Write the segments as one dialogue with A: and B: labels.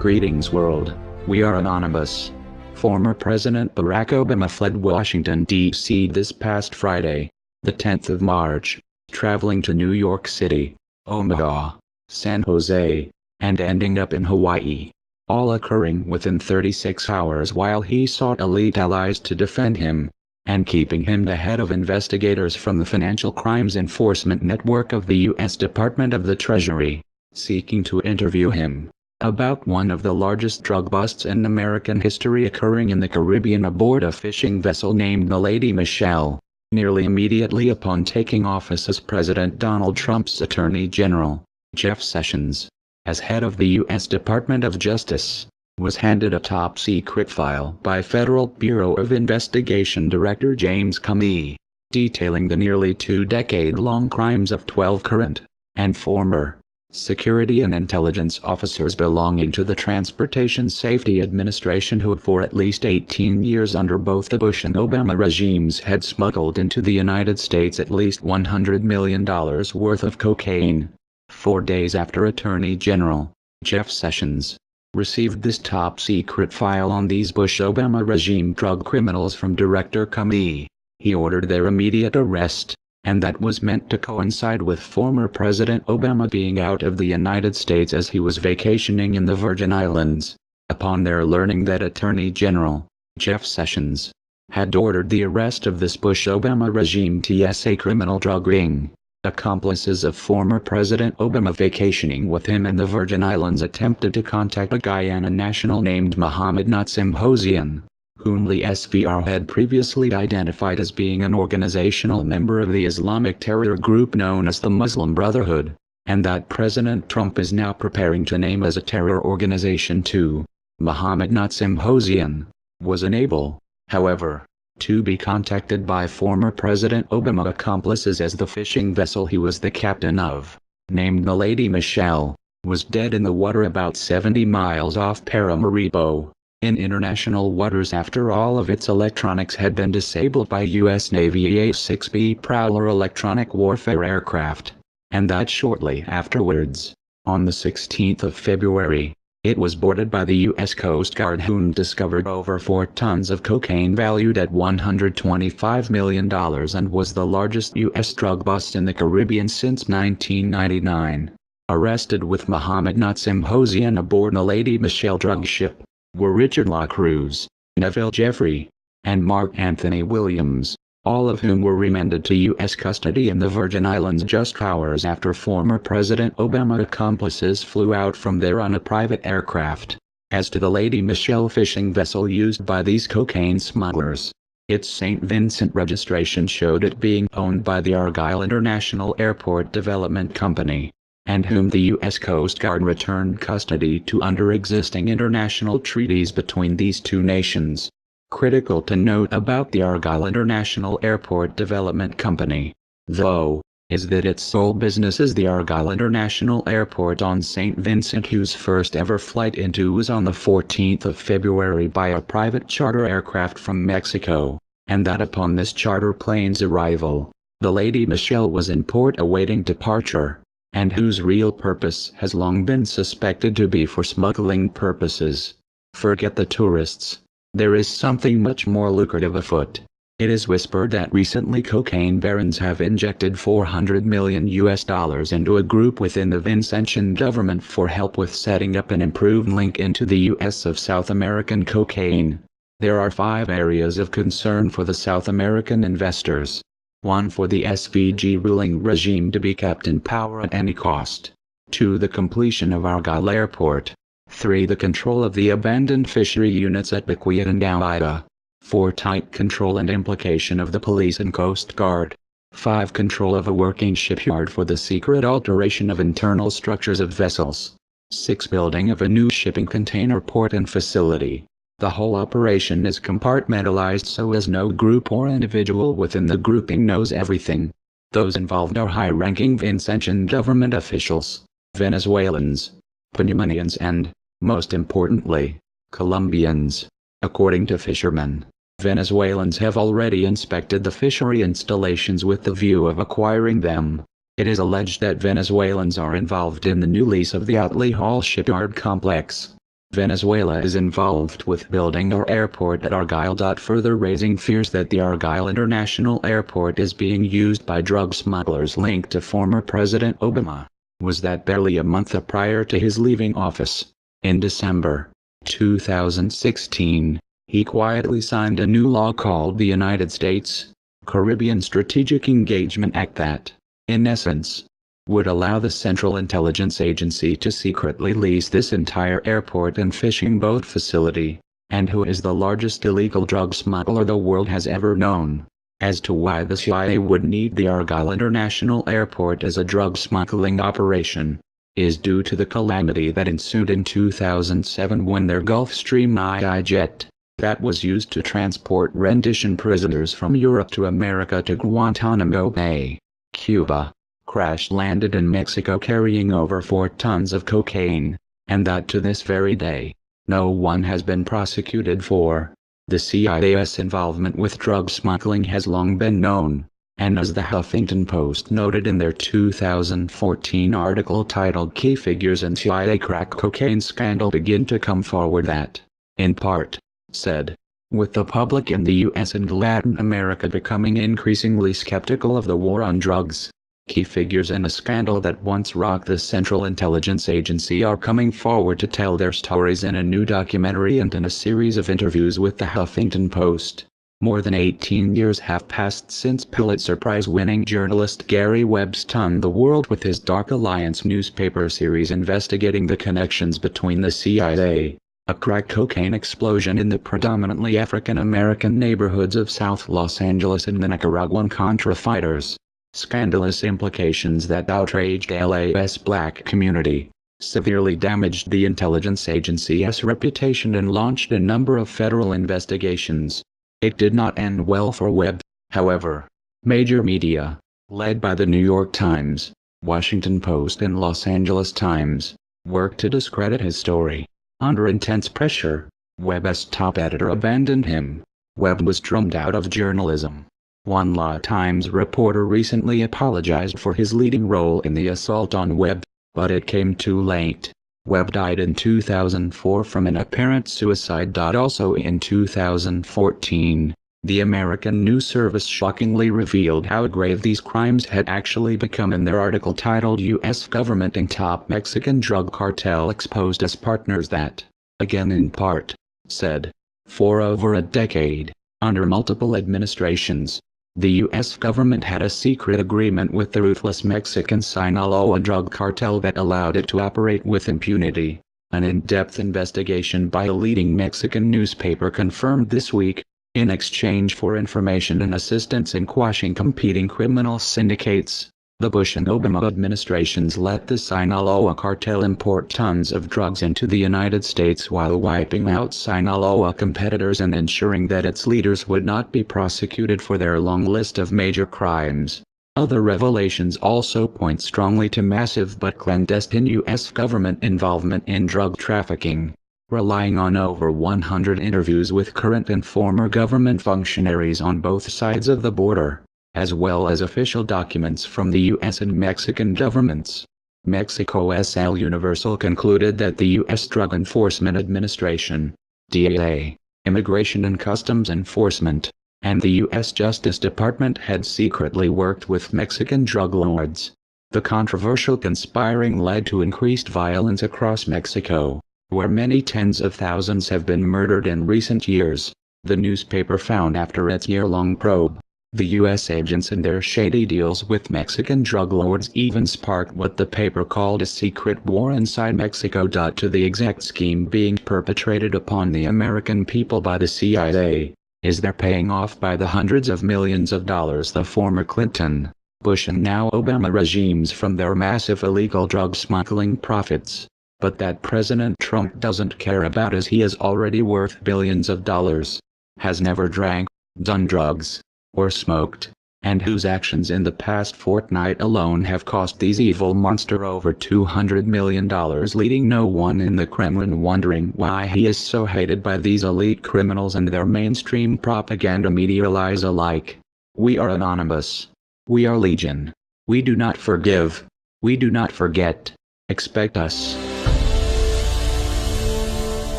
A: Greetings world, we are anonymous. Former President Barack Obama fled Washington, D.C. this past Friday, the 10th of March, traveling to New York City, Omaha, San Jose, and ending up in Hawaii. All occurring within 36 hours while he sought elite allies to defend him, and keeping him the head of investigators from the Financial Crimes Enforcement Network of the U.S. Department of the Treasury, seeking to interview him about one of the largest drug busts in American history occurring in the Caribbean aboard a fishing vessel named the Lady Michelle, nearly immediately upon taking office as President Donald Trump's Attorney General, Jeff Sessions, as head of the U.S. Department of Justice, was handed a top-secret file by Federal Bureau of Investigation Director James Comey, detailing the nearly two-decade-long crimes of 12 current and former security and intelligence officers belonging to the Transportation Safety Administration who for at least 18 years under both the Bush and Obama regimes had smuggled into the United States at least $100 million worth of cocaine. 4 days after Attorney General Jeff Sessions received this top-secret file on these Bush-Obama regime drug criminals from Director Comey, he ordered their immediate arrest, and that was meant to coincide with former President Obama being out of the United States as he was vacationing in the Virgin Islands. Upon their learning that Attorney General Jeff Sessions had ordered the arrest of this Bush-Obama regime TSA criminal drug ring, accomplices of former President Obama vacationing with him in the Virgin Islands attempted to contact a Guyana national named Mohammed Natsim Hossein, whom the SVR had previously identified as being an organizational member of the Islamic terror group known as the Muslim Brotherhood, and that President Trump is now preparing to name as a terror organization too. Mohammed Natsim Hossein was unable, however, to be contacted by former President Obama accomplices as the fishing vessel he was the captain of, named the Lady Michelle, was dead in the water about 70 miles off Paramaribo, in international waters after all of its electronics had been disabled by U.S. Navy A-6B Prowler electronic warfare aircraft, and that shortly afterwards, on the 16th of February, it was boarded by the U.S. Coast Guard who discovered over 4 tons of cocaine valued at $125 million and was the largest U.S. drug bust in the Caribbean since 1999. Arrested with Mohammed Natsim Hossein aboard the Lady Michelle drug ship were Richard La Cruz, Neville Jeffrey, and Mark Anthony Williams, all of whom were remanded to U.S. custody in the Virgin Islands just hours after former President Obama accomplices flew out from there on a private aircraft. As to the Lady Michelle fishing vessel used by these cocaine smugglers, its St. Vincent registration showed it being owned by the Argyle International Airport Development Company, and whom the U.S. Coast Guard returned custody to under existing international treaties between these two nations. Critical to note about the Argyle International Airport Development Company, though, is that its sole business is the Argyle International Airport on St. Vincent, whose first ever flight into was on the 14th of February by a private charter aircraft from Mexico, and that upon this charter plane's arrival, the Lady Michelle was in port awaiting departure, and whose real purpose has long been suspected to be for smuggling purposes. Forget the tourists. There is something much more lucrative afoot. It is whispered that recently cocaine barons have injected $400 million into a group within the Vincentian government for help with setting up an improved link into the U.S. of South American cocaine. There are 5 areas of concern for the South American investors. 1. For the SVG ruling regime to be kept in power at any cost. 2. The completion of Argyle Airport. 3. The control of the abandoned fishery units at Bakwia and Gowida. 4. Tight control and implication of the police and Coast Guard. 5. Control of a working shipyard for the secret alteration of internal structures of vessels. 6. Building of a new shipping container port and facility. The whole operation is compartmentalized so as no group or individual within the grouping knows everything. Those involved are high-ranking Vincentian government officials, Venezuelans, Panamanians and, most importantly, Colombians. According to fishermen, Venezuelans have already inspected the fishery installations with the view of acquiring them. It is alleged that Venezuelans are involved in the new lease of the Otley Hall shipyard complex. Venezuela is involved with building our airport at Argyle. Further raising fears that the Argyle International Airport is being used by drug smugglers linked to former President Obama. Was that barely a month prior to his leaving office. In December 2016, he quietly signed a new law called the United States Caribbean Strategic Engagement Act that, in essence, would allow the Central Intelligence Agency to secretly lease this entire airport and fishing boat facility, and who is the largest illegal drug smuggler the world has ever known. As to why the CIA would need the Argyle International Airport as a drug smuggling operation, is due to the calamity that ensued in 2007 when their Gulfstream II jet, that was used to transport rendition prisoners from Europe to America to Guantanamo Bay, Cuba, crash-landed in Mexico carrying over 4 tons of cocaine, and that to this very day, no one has been prosecuted for. The CIA's involvement with drug smuggling has long been known, and as the Huffington Post noted in their 2014 article titled Key Figures in CIA Crack Cocaine Scandal begin to come forward that, in part, said, with the public in the US and Latin America becoming increasingly skeptical of the war on drugs, key figures in a scandal that once rocked the Central Intelligence Agency are coming forward to tell their stories in a new documentary and in a series of interviews with the Huffington Post. More than 18 years have passed since Pulitzer Prize-winning journalist Gary Webb stunned the world with his Dark Alliance newspaper series investigating the connections between the CIA, a crack cocaine explosion in the predominantly African-American neighborhoods of South Los Angeles, and the Nicaraguan Contra fighters. Scandalous implications that outraged LA's black community, severely damaged the intelligence agency's reputation and launched a number of federal investigations. It did not end well for Webb, however. Major media, led by the New York Times, Washington Post and Los Angeles Times, worked to discredit his story. Under intense pressure, Webb's top editor abandoned him. Webb was drummed out of journalism. One La Times reporter recently apologized for his leading role in the assault on Webb, but it came too late. Webb died in 2004 from an apparent suicide. Also in 2014, the American News Service shockingly revealed how grave these crimes had actually become in their article titled U.S. Government and Top Mexican Drug Cartel Exposed as Partners that, again in part, said, for over a decade, under multiple administrations, the U.S. government had a secret agreement with the ruthless Mexican Sinaloa drug cartel that allowed it to operate with impunity. An in-depth investigation by a leading Mexican newspaper confirmed this week, in exchange for information and assistance in quashing competing criminal syndicates, the Bush and Obama administrations let the Sinaloa cartel import tons of drugs into the United States while wiping out Sinaloa competitors and ensuring that its leaders would not be prosecuted for their long list of major crimes. Other revelations also point strongly to massive but clandestine U.S. government involvement in drug trafficking. Relying on over 100 interviews with current and former government functionaries on both sides of the border, as well as official documents from the U.S. and Mexican governments, Mexico's El Universal concluded that the U.S. Drug Enforcement Administration, DEA, Immigration and Customs Enforcement, and the U.S. Justice Department had secretly worked with Mexican drug lords. The controversial conspiring led to increased violence across Mexico, where many tens of thousands have been murdered in recent years, the newspaper found after its year-long probe. The U.S. agents and their shady deals with Mexican drug lords even sparked what the paper called a secret war inside Mexico. To the exact scheme being perpetrated upon the American people by the CIA, is there paying off by the hundreds of millions of dollars the former Clinton, Bush and now Obama regimes from their massive illegal drug smuggling profits. But that President Trump doesn't care about, as he is already worth billions of dollars, has never drank, done drugs, or smoked, and whose actions in the past fortnight alone have cost these evil monsters over $200 million, leaving no one in the Kremlin wondering why he is so hated by these elite criminals and their mainstream propaganda media lies alike. We are anonymous. We are legion. We do not forgive. We do not forget. Expect us.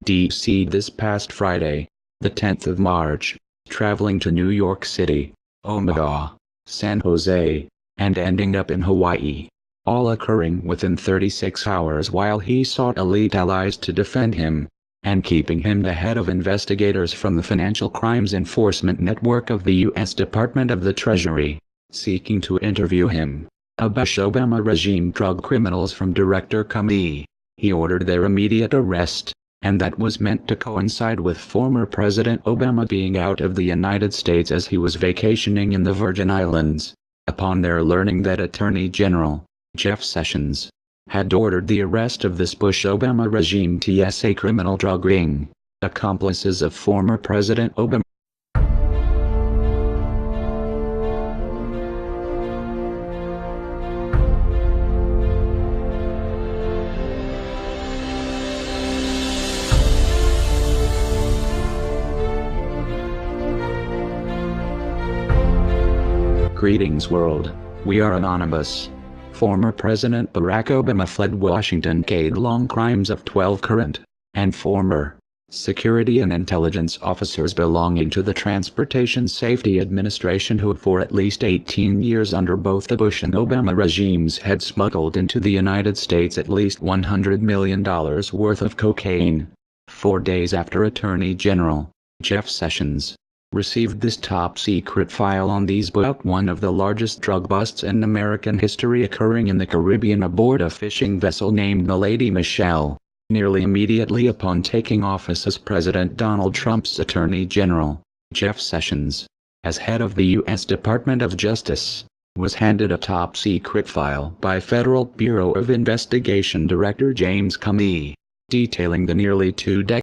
A: D.C. this past Friday, the 10th of March, traveling to New York City, Omaha, San Jose, and ending up in Hawaii, all occurring within 36 hours while he sought elite allies to defend him, and keeping him the head of investigators from the Financial Crimes Enforcement Network of the U.S. Department of the Treasury, seeking to interview him. A Bush Obama regime drug criminals from Director Comey. He ordered their immediate arrest, and that was meant to coincide with former President Obama being out of the United States as he was vacationing in the Virgin Islands. Upon their learning that Attorney General Jeff Sessions had ordered the arrest of this Bush-Obama regime TSA criminal drug ring, accomplices of former President Obama. Greetings world, we are anonymous. Former President Barack Obama fled Washington decade-long crimes of 12 current and former security and intelligence officers belonging to the Transportation Safety Administration who for at least 18 years under both the Bush and Obama regimes had smuggled into the United States at least $100 million worth of cocaine. 4 days after Attorney General Jeff Sessions received this top-secret file on these about one of the largest drug busts in American history occurring in the Caribbean aboard a fishing vessel named the Lady Michelle. Nearly immediately upon taking office as President Donald Trump's Attorney General, Jeff Sessions, as head of the U.S. Department of Justice, was handed a top-secret file by Federal Bureau of Investigation Director James Comey, detailing the nearly 2 decades